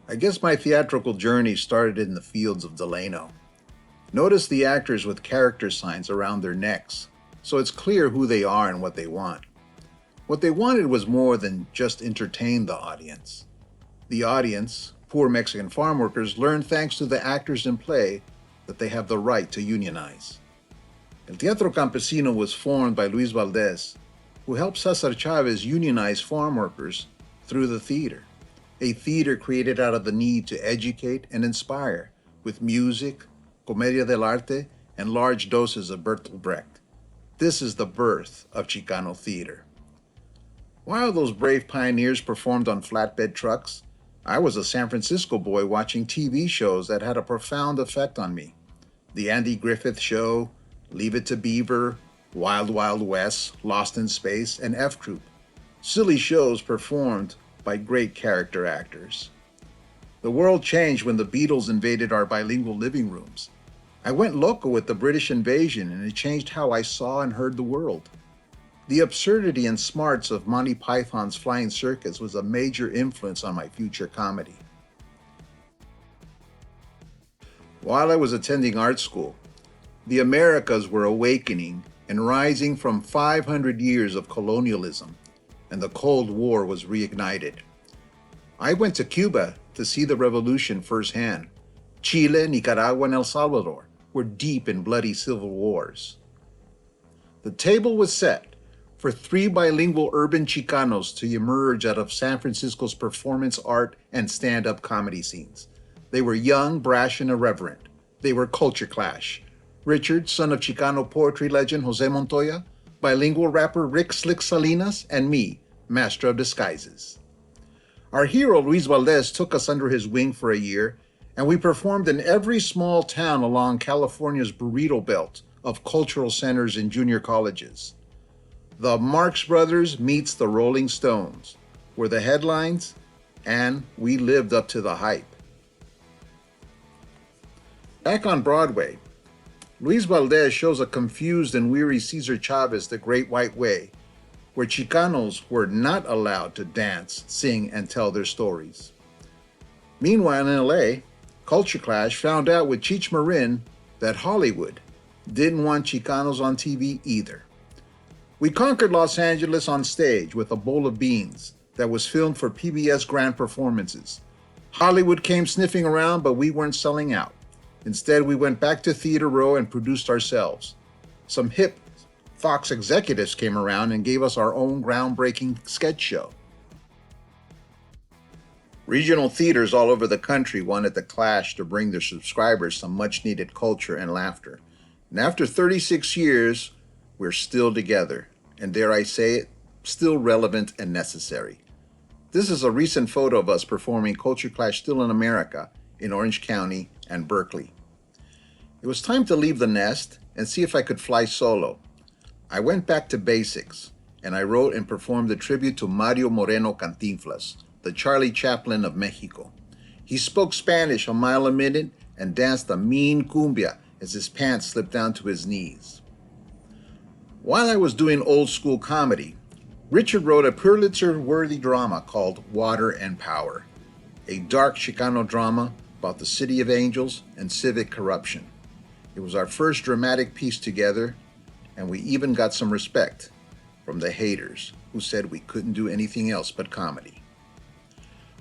I guess my theatrical journey started in the fields of Delano. Notice the actors with character signs around their necks, so it's clear who they are and what they want. What they wanted was more than just entertain the audience. The audience, poor Mexican farm workers, learned thanks to the actors in play that they have the right to unionize. El Teatro Campesino was formed by Luis Valdez, who helped Cesar Chavez unionize farm workers through the theater, a theater created out of the need to educate and inspire with music, comedia dell'arte, and large doses of Bertolt Brecht. This is the birth of Chicano theater. While those brave pioneers performed on flatbed trucks, I was a San Francisco boy watching TV shows that had a profound effect on me. The Andy Griffith Show, Leave It to Beaver, Wild Wild West, Lost in Space, and F Troop. Silly shows performed by great character actors. The world changed when the Beatles invaded our bilingual living rooms. I went loco with the British invasion, and it changed how I saw and heard the world. The absurdity and smarts of Monty Python's Flying Circus was a major influence on my future comedy. While I was attending art school, the Americas were awakening and rising from 500 years of colonialism, and the Cold War was reignited. I went to Cuba to see the revolution firsthand. Chile, Nicaragua, and El Salvador were deep in bloody civil wars. The table was set for three bilingual urban Chicanos to emerge out of San Francisco's performance art and stand-up comedy scenes. They were young, brash, and irreverent. They were Culture Clash. Richard, son of Chicano poetry legend Jose Montoya, bilingual rapper Rick Slick Salinas, and me, master of disguises. Our hero Luis Valdez took us under his wing for a year, and we performed in every small town along California's burrito belt of cultural centers and junior colleges. The Marx Brothers meets the Rolling Stones were the headlines, and we lived up to the hype. Back on Broadway, Luis Valdez shows a confused and weary Cesar Chavez the Great White Way, where Chicanos were not allowed to dance, sing, and tell their stories. Meanwhile, in LA, Culture Clash found out with Cheech Marin that Hollywood didn't want Chicanos on TV either. We conquered Los Angeles on stage with A Bowl of Beans that was filmed for PBS Grand Performances. Hollywood came sniffing around, but we weren't selling out. Instead, we went back to Theater Row and produced ourselves. Some hip Fox executives came around and gave us our own groundbreaking sketch show. Regional theaters all over the country wanted the Clash to bring their subscribers some much-needed culture and laughter. And after 36 years, we're still together, and dare I say it, still relevant and necessary. This is a recent photo of us performing Culture Clash Still in America in Orange County and Berkeley. It was time to leave the nest and see if I could fly solo. I went back to basics, and I wrote and performed a tribute to Mario Moreno Cantinflas, the Charlie Chaplin of Mexico. He spoke Spanish a mile a minute and danced a mean cumbia as his pants slipped down to his knees. While I was doing old school comedy, Richard wrote a Pulitzer-worthy drama called Water and Power, a dark Chicano drama about the City of Angels and civic corruption. It was our first dramatic piece together, and we even got some respect from the haters who said we couldn't do anything else but comedy.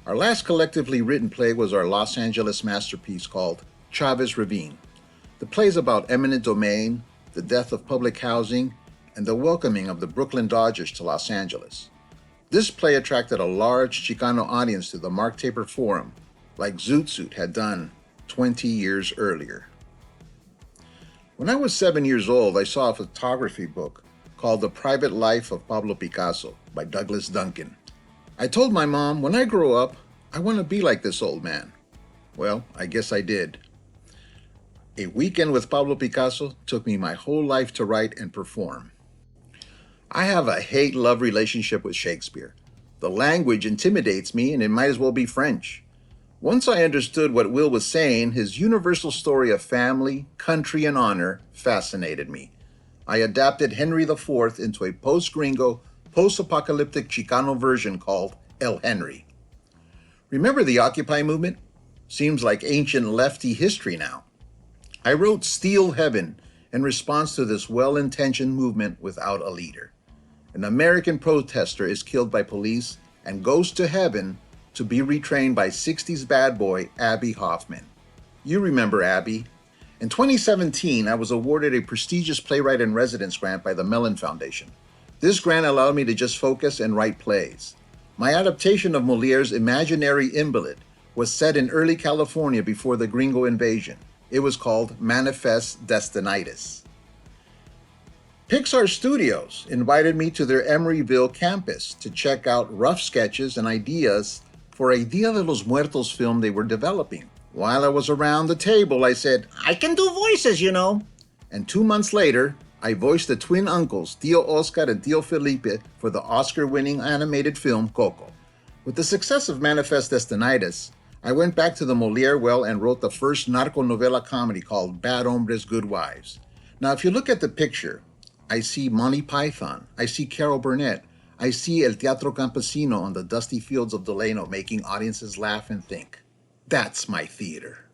Our last collectively written play was our Los Angeles masterpiece called Chavez Ravine. The play is about eminent domain, the death of public housing, and the welcoming of the Brooklyn Dodgers to Los Angeles. This play attracted a large Chicano audience to the Mark Taper Forum, like Zoot Suit had done 20 years earlier. When I was 7 years old, I saw a photography book called The Private Life of Pablo Picasso by Douglas Duncan. I told my mom, when I grow up, I want to be like this old man. Well, I guess I did. A weekend with Pablo Picasso took me my whole life to write and perform. I have a hate-love relationship with Shakespeare. The language intimidates me, and it might as well be French. Once I understood what Will was saying, his universal story of family, country, and honor fascinated me. I adapted Henry IV into a post-gringo, post-apocalyptic Chicano version called El Henry. Remember the Occupy movement? Seems like ancient lefty history now. I wrote Steel Heaven in response to this well-intentioned movement without a leader. An American protester is killed by police and goes to heaven to be retrained by 60s bad boy Abby Hoffman. You remember Abby. In 2017, I was awarded a prestigious playwright in residence grant by the Mellon Foundation. This grant allowed me to just focus and write plays. My adaptation of Moliere's Imaginary Invalid was set in early California before the Gringo invasion. It was called Manifest Destinitis. Pixar Studios invited me to their Emeryville campus to check out rough sketches and ideas for a Dia de los Muertos film they were developing. While I was around the table, I said, "I can do voices, you know." And 2 months later, I voiced the twin uncles, Tio Oscar and Tio Felipe, for the Oscar-winning animated film Coco. With the success of Manifest Destinitis, I went back to the Moliere well and wrote the first narco-novela comedy called Bad Hombres, Good Wives. Now, if you look at the picture, I see Monty Python, I see Carol Burnett, I see El Teatro Campesino on the dusty fields of Delano making audiences laugh and think. That's my theater.